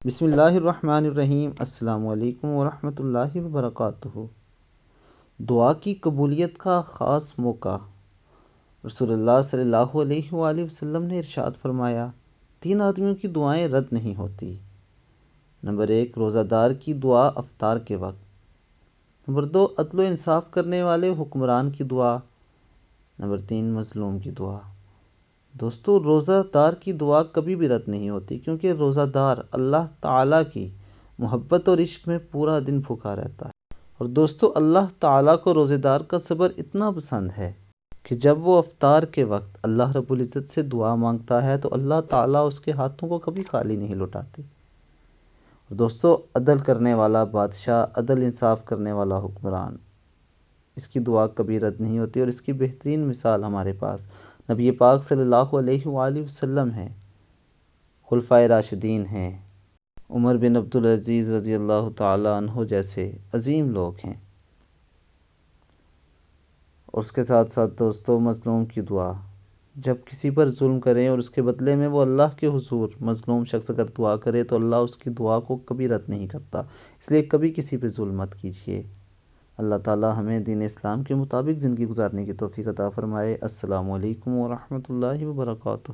بسم اللہ الرحمن الرحیم۔ السلام علیکم ورحمۃ اللہ وبرکاتہ۔ دعا کی قبولیت کا خاص موقع۔ رسول اللہ صلی اللہ علیہ وآلہ وسلم نے ارشاد فرمایا، 3 آدمیوں کی دعائیں رد نہیں ہوتی۔ نمبر 1، روزہ دار کی دعا افطار کے وقت۔ نمبر 2، عدل و انصاف کرنے والے حکمران کی دعا۔ نمبر 3، مظلوم کی دعا۔ دوستو، روزہ دار کی دعا کبھی بھی رد نہیں ہوتی، کیونکہ روزہ دار اللہ تعالیٰ کی محبت اور عشق میں پورا دن بھوکا رہتا ہے۔ اور دوستو، اللہ تعالیٰ کو روزہ دار کا صبر اتنا پسند ہے کہ جب وہ افطار کے وقت اللہ رب العزت سے دعا مانگتا ہے تو اللہ تعالیٰ اس کے ہاتھوں کو کبھی خالی نہیں لوٹاتے۔ اور دوستو، عدل کرنے والا بادشاہ، عدل انصاف کرنے والا حکمران، اس کی دعا کبھی رد نہیں ہوتی۔ اور اس کی بہترین مثال ہمارے پاس نبی پاک صلی اللہ علیہ وآلہ وسلم ہیں، خلفائے راشدین ہیں، عمر بن عبدالعزیز رضی اللہ تعالیٰ عنہ جیسے عظیم لوگ ہیں۔ اور اس کے ساتھ ساتھ دوستو، مظلوم کی دعا، جب کسی پر ظلم کریں اور اس کے بدلے میں وہ اللہ کے حضور مظلوم شخص اگر دعا کرے تو اللہ اس کی دعا کو کبھی رد نہیں کرتا۔ اس لیے کبھی کسی پہ ظلم مت کیجیے۔ اللہ تعالیٰ ہمیں دین اسلام کے مطابق زندگی گزارنے کی توفیق عطا فرمائے۔ السلام علیکم ورحمۃ اللہ وبرکاتہ۔